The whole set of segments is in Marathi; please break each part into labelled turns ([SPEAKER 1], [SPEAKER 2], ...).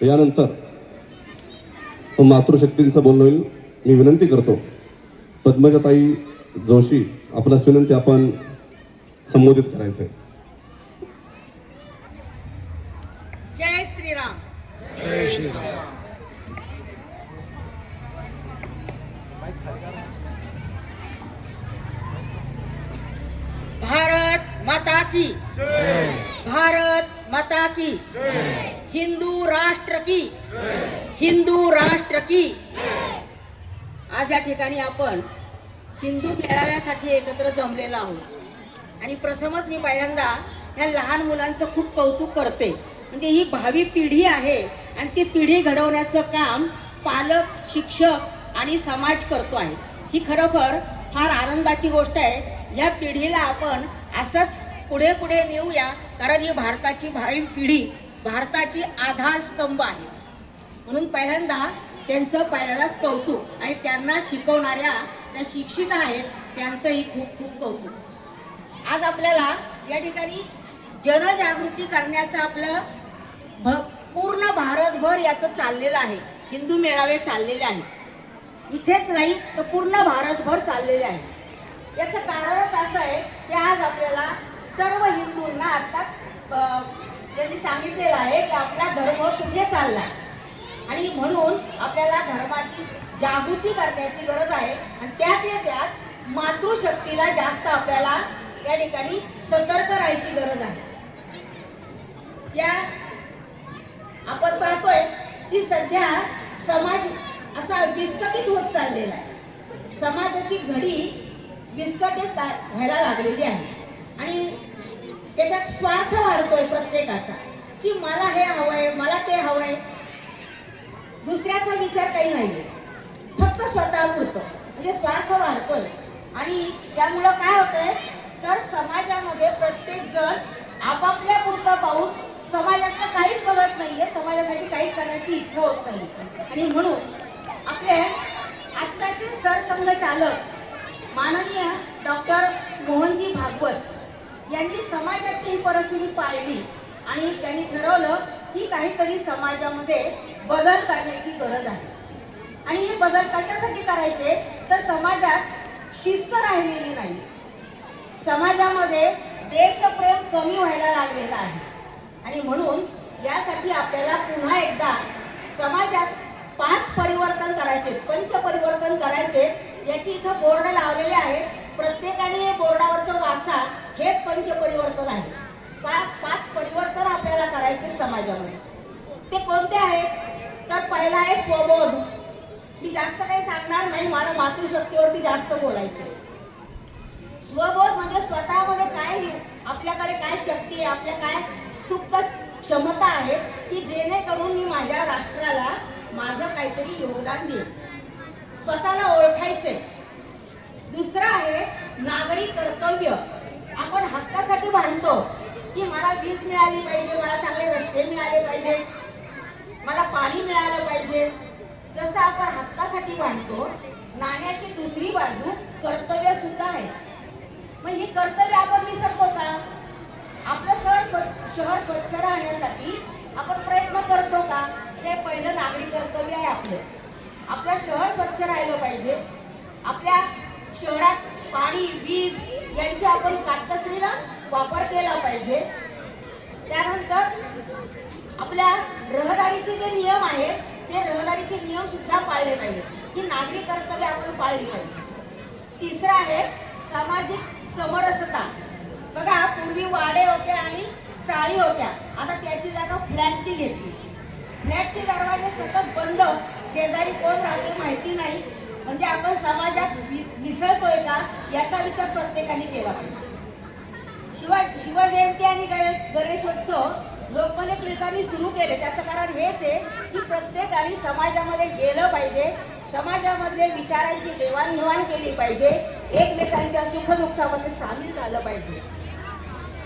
[SPEAKER 1] यानंतर मातृशक्तींचं बोलणं होईल. मी विनंती करतो पद्मजाताई जोशी आपल्यास विनंती आपण संबोधित करायचंय.
[SPEAKER 2] जय श्रीराम.
[SPEAKER 3] जय श्रीराम.
[SPEAKER 2] भारत माता की
[SPEAKER 3] जय.
[SPEAKER 2] भारत माता की
[SPEAKER 3] जय.
[SPEAKER 2] हिंदू राष्ट्र की हिंदू राष्ट्र की. आज या ठिकाणी आपण हिंदू मेळाव्यासाठी एकत्र जमलेलो आहोत आणि प्रथमच मी पहिल्यांदा ह्या लहान मुलांचं खूप कौतुक करते. म्हणजे ही भावी पिढी आहे आणि ती पिढी घडवण्याचं काम पालक, शिक्षक आणि समाज करतो आहे. ही खरोखर फार आनंदाची गोष्ट आहे. ह्या पिढीला आपण असंच पुढे पुढे नेऊया, कारण ही भारताची भावी पिढी भारताची आधारस्तंभ आहे. म्हणून पहिल्यांदा त्यांचं पहिल्यालाच कौतुक आणि त्यांना शिकवणाऱ्या त्या शिक्षिका आहेत त्यांचंही खूप खूप कौतुक. आज आपल्याला या ठिकाणी जनजागृती करण्याचं आपलं पूर्ण भारतभर याचं चाललेलं आहे. हिंदू मेळावे चाललेले आहेत. इथेच नाही तर पूर्ण भारतभर चाललेले आहे. याचं कारणच असं आहे की आज आपल्याला सर्व हिंदूंना आत्ताच त्यांनी सांगितलेलं आहे की आपला धर्म कुठे चालला आणि म्हणून आपल्याला धर्माची जागृती करण्याची गरज आहे. आणि त्यातल्या त्यात मातृशक्तीला जास्त आपल्याला या ठिकाणी सतर्क राहायची गरज आहे. या आपण पाहतोय की सध्या समाज असा विस्कळीत होत चाललेला आहे. समाजाची घडी विस्कळीत व्हायला लागलेली आहे आणि त्याच्यात स्वार्थ वाढतोय प्रत्येकाचा की मला हे हवंय, मला ते हवंय. दुसऱ्याचा विचार काही नाहीये, फक्त स्वतःपुरतं. म्हणजे स्वार्थ वाढतोय आणि त्यामुळं काय होतंय तर समाजामध्ये प्रत्येक जण आपापल्या पुरतं पाहून समाजाचं काहीच बघत नाहीये, समाजासाठी काहीच करण्याची इच्छा होत नाही. आणि म्हणून आपले आत्ताचे सरसंघचालक माननीय डॉक्टर मोहनजी भागवत यांनी समाजाची ही परिस्थिती पाहिली आणि त्यांनी ठरवलं की काहीतरी समाजामध्ये बदल करण्याची गरज आहे. आणि हे बदल कशासाठी करायचे तर समाजात शिस्त राहिलेली नाही, समाजामध्ये देशप्रेम कमी व्हायला लागलेलं आहे. आणि म्हणून यासाठी आपल्याला पुन्हा एकदा समाजात 5 परिवर्तन करायचे, पंचपरिवर्तन करायचे. याची इथं बोर्ड लावलेले आहे, प्रत्येकाने हे बोर्डावरचं वाचा. हेच पंचपरिवर्तन आहे. 5 परिवर्तन आपल्याला करायचे समाजामध्ये. ते कोणते आहेत तर पहिला आहे स्वबोध. मी जास्त काही सांगणार नाही, मला मातृशक्तीवरती जास्त बोलायचं. स्वबोध म्हणजे स्वतःमध्ये काय, आपल्याकडे काय शक्ती आहे, आपल्या काय सुप्त क्षमता आहे की जेणेकरून मी माझ्या राष्ट्राला माझं काहीतरी योगदान देईन. स्वतःला ओळखायचे. दुसरं आहे नागरिक कर्तव्य. आपण हक्कासाठी भांडतो की मला वीज मिळाली पाहिजे, मला चांगले रस्ते मिळाले पाहिजे, मला पाणी मिळालं पाहिजे. जसं आपण हक्कासाठी भांडतो, नाण्याची दुसरी बाजू कर्तव्य सुद्धा आहे. मग ही कर्तव्य आपण विसरतो का? आपलं शहर स्वच्छ राहण्यासाठी आपण प्रयत्न करतो का? हे पहिलं नागरिक कर्तव्य आहे आपलं. आपलं शहर स्वच्छ राहिलं पाहिजे. आपल्या शहरात पाणी, वीज यांची आपण काटकसरीनं वापर केला पाहिजे. त्यानंतर आपल्या रहदारीचे जे नियम आहेत ते रहदारीचे नियम सुद्धा पाळले पाहिजे. ही नागरिक कर्तव्य आपण पाळली पाहिजे. तिसरं आहे सामाजिक समरसता. बघा, पूर्वी वाडे होते आणि चाळी होत्या, आता त्याची जागा फ्लॅटची घेतली. फ्लॅटचे दरवाजे सतत बंद, शेजारी कोण राहते माहिती नाही. म्हणजे आपण समाजात मिसळतोय का याचा विचार प्रत्येकाने केला पाहिजे. शिवजयंती आणि गणेशोत्सव लोकमान्य टिळकांनी सुरू केले. त्याचं कारण हेच आहे की प्रत्येकाने समाजामध्ये गेलं पाहिजे, समाजामध्ये विचारांची देवाणघेवाण केली पाहिजे, एकमेकांच्या सुखदुःखामध्ये सामील झालं पाहिजे.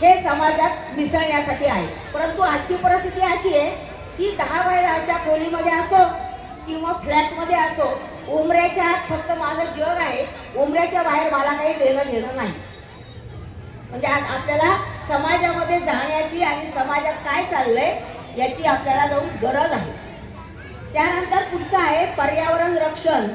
[SPEAKER 2] हे समाजात मिसळण्यासाठी आहे. परंतु आजची परिस्थिती अशी आहे की 10 बाय 10च्या खोलीमध्ये असो किंवा फ्लॅटमध्ये असो, उमऱ्याच्या आत फक्त माझं जग आहे, उमऱ्याच्या बाहेर मला काही देणं घेणं नाही. म्हणजे आज आपल्याला समाजामध्ये जाण्याची आणि समाजात काय चाललंय याची आपल्याला जाऊन गरज आहे. त्यानंतर पुढचं आहे पर्यावरण रक्षण.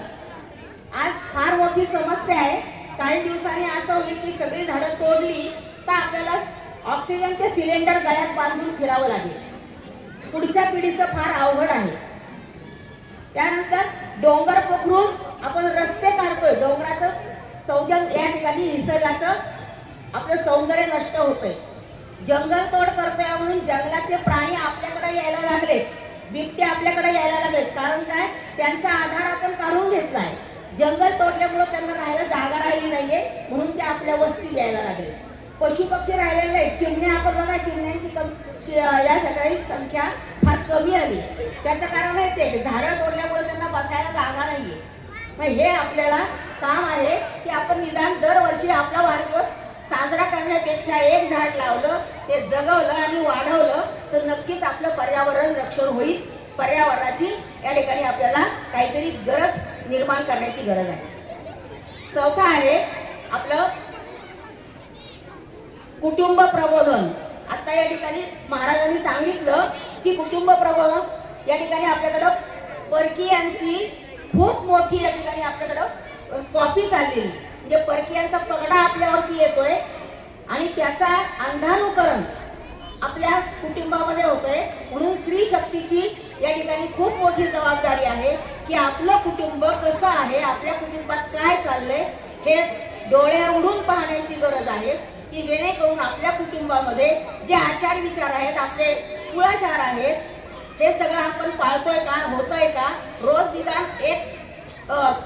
[SPEAKER 2] आज फार मोठी समस्या आहे. काही दिवसांनी असं होईल की सगळी झाडं तोडली तर आपल्याला ऑक्सिजनचे सिलेंडर गळ्यात बांधून फिरावं लागेल. पुढच्या पिढीचं फार अवघड आहे. त्यानंतर डोंगर पोखरून आपण रस्ते काढतोय. डोंगराचं सौंदर्य या ठिकाणी निसर्गाचं आपलं सौंदर्य नष्ट होतंय. जंगल तोड करतोय म्हणून जंगलाचे प्राणी आपल्याकडे यायला लागले, बिबटे आपल्याकडे यायला लागले. कारण काय? त्यांचा आधार आपण काढून घेतलाय. जंगल तोडल्यामुळे त्यांना राहायला जागा राहिली नाहीये म्हणून ते आपल्या वस्ती यायला लागले. पशु पक्षी राहिलेले नाही. चिमण्या आपण बघा, चिमण्यांची या सगळ्याची संख्या फार कमी आली. त्याचं कारण हेच आहे, झाडं तोडल्यामुळे त्यांना बसायला जागा नाहीये. मग हे आपल्याला काम आहे की आपण निदान दरवर्षी आपला वाढदिवस साजरा करण्यापेक्षा एक झाड लावलं, ते जगवलं आणि वाढवलं तर नक्कीच आपलं पर्यावरण रक्षण होईल. पर्यावरणाची या ठिकाणी आपल्याला काहीतरी गरज निर्माण करण्याची गरज आहे. चौथा आहे आपलं कुटुंब प्रबोधन. आता या ठिकाणी महाराजांनी सांगितलं की कुटुंब प्रबोधन या ठिकाणी आपल्याकडं परकीयांची खूप मोठी या ठिकाणी आपल्याकडं कॉपी चाललेली. म्हणजे परकीयांचा पगडा आपल्यावरती येतोय आणि त्याचा अंधानुकरण आपल्या कुटुंबामध्ये होतंय. म्हणून स्त्री शक्तीची या ठिकाणी खूप मोठी जबाबदारी आहे की आपलं कुटुंब कसं आहे, आपल्या कुटुंबात काय चाललंय हे डोळे उघडून पाहण्याची गरज आहे की जेणेकरून आपल्या कुटुंबामध्ये जे आचार विचार आहेत, आपले कुळाचार आहेत, हे सगळं आपण पाळतोय का, होतंय का. रोज निदान एक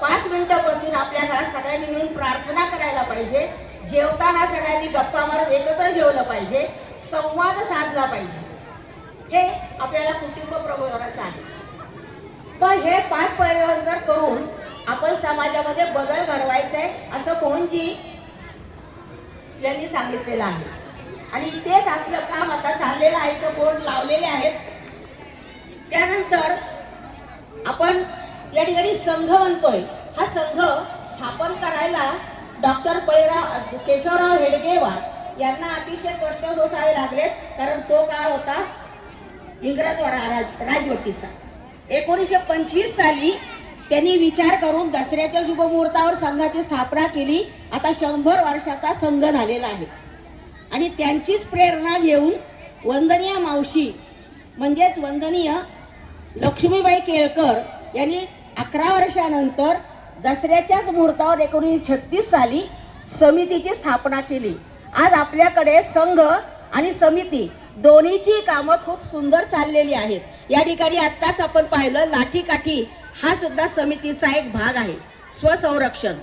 [SPEAKER 2] 5 मिनिटं बसून आपल्या घरात सगळ्यांनी मिळून प्रार्थना करायला पाहिजे. जेवताना सगळ्यांनी गप्पा मारत एकत्र जेवलं पाहिजे. संवाद साधला पाहिजे. हे आपल्याला कुटुंब प्रबोधनाचं आहे. पण हे 5 परिवर्तन जर करून आपण समाजामध्ये बदल घडवायचा आहे असं कोणजी यांनी सांगितलेलं आहे. आणि तेच आपलं काम आता चाललेलं आहे. तो बोर्ड लावलेले आहेत. त्यानंतर आपण या ठिकाणी संघ म्हणतोय. हा संघ स्थापन करायला डॉक्टर केशवराव हेडगेवार यांना अतिशय कष्ट सोसावे लागलेत. कारण तो काळ होता इंग्रज राजवटीचा. 1925 साली त्यांनी विचार करून दसऱ्याच्या शुभमुहूर्तावर संघाची स्थापना केली. आता 100 वर्षाचा संघ झालेला आहे. आणि त्यांचीच प्रेरणा घेऊन वंदनीय मावशी म्हणजेच वंदनीय लक्ष्मीबाई केळकर यांनी 11 वर्षानंतर दसऱ्याच्याच मुहूर्तावर 1936 साली समितीची स्थापना केली. आज आपल्याकडे संघ आणि समिती दोन्हीची कामं खूप सुंदर चाललेली आहेत. या ठिकाणी आत्ताच आपण पाहिलं लाठीकाठी हा सुद्धा समितीचा एक भाग आहे. स्वसंरक्षण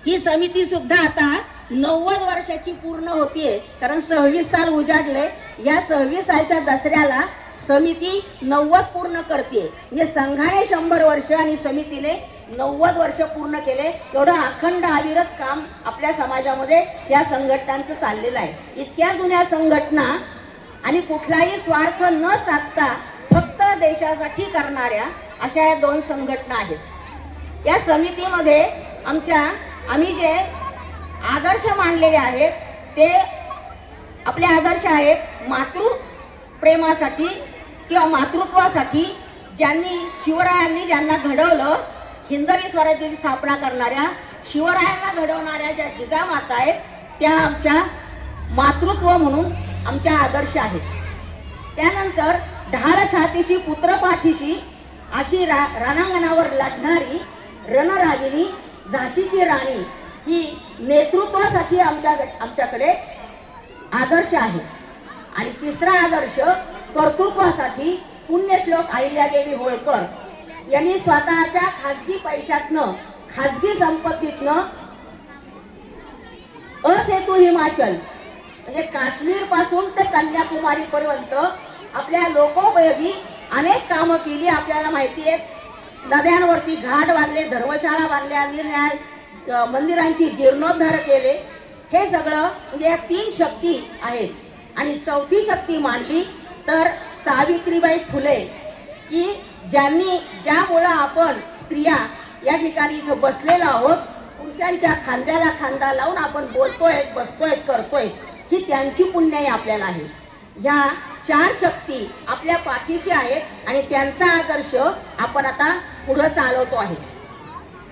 [SPEAKER 2] ही समिती सुद्धा आता 90 वर्षाची पूर्ण होतीये. कारण 26 साल उजाडले. या 26 सालच्या दसऱ्याला समिती 90 पूर्ण करते. म्हणजे संघाने 100 वर्ष आणि समितीने 90 वर्ष पूर्ण केले. एवढं अखंड अविरत काम आपल्या समाजामध्ये या संघटनांचं चाललेलं आहे. इतक्या जुन्या संघटना आणि कुठलाही स्वार्थ न साधता फक्त देशासाठी करणाऱ्या अशा या 2 संघटना आहेत. या समितीमध्ये आम्ही जे आदर्श मांडलेले आहेत ते आपले आदर्श आहेत मातृप्रेमासाठी किंवा मातृत्वासाठी. शिवरायांनी ज्यांना घडवलं, हिंदवी स्वराज्याची स्थापना करणाऱ्या शिवरायांना घडवणाऱ्या ज्या जिजामाता आहेत त्या आमच्या मातृत्व म्हणून आमच्या आदर्श आहेत. त्यानंतर ढाल छातीशी पुत्र पाठीशी अशी रणांगणावर लढणारी रणरागिणी झाशीची राणी ही नेतृत्वासाठी आमच्याकडे आदर्श आहे. आणि तिसरा आदर्श कर्तृत्वासाठी पुण्यश्लोक अहिल्यादेवी होळकर यांनी स्वतःच्या खाजगी पैशातनं, खाजगी संपत्तीतनं असेतू हिमाचल म्हणजे काश्मीर पासून ते कन्याकुमारी पर्यंत आपल्या लोकोपयोगी अनेक कामं केली. आपल्याला माहिती आहे, नद्यांवरती घाट बांधले, धर्मशाळा बांधल्या, निरनिराळ्या मंदिरांची जीर्णोद्धार केले. हे सगळं म्हणजे या 3 शक्ती आहेत. आणि चौथी शक्ती मांडली तर सावित्रीबाई फुले की ज्यामुळं आपण स्त्रिया या ठिकाणी इथं बसलेलो आहोत, पुरुषांच्या खांद्याला खांदा लावून आपण बोलतोय, बसतोय, करतोय, ही त्यांची पुण्याई आपल्याला आहे. ह्या 4 शक्ती आपल्या पाठीशी आहेत आणि त्यांचा आदर्श आपण आता पुढे चालवतो आहे.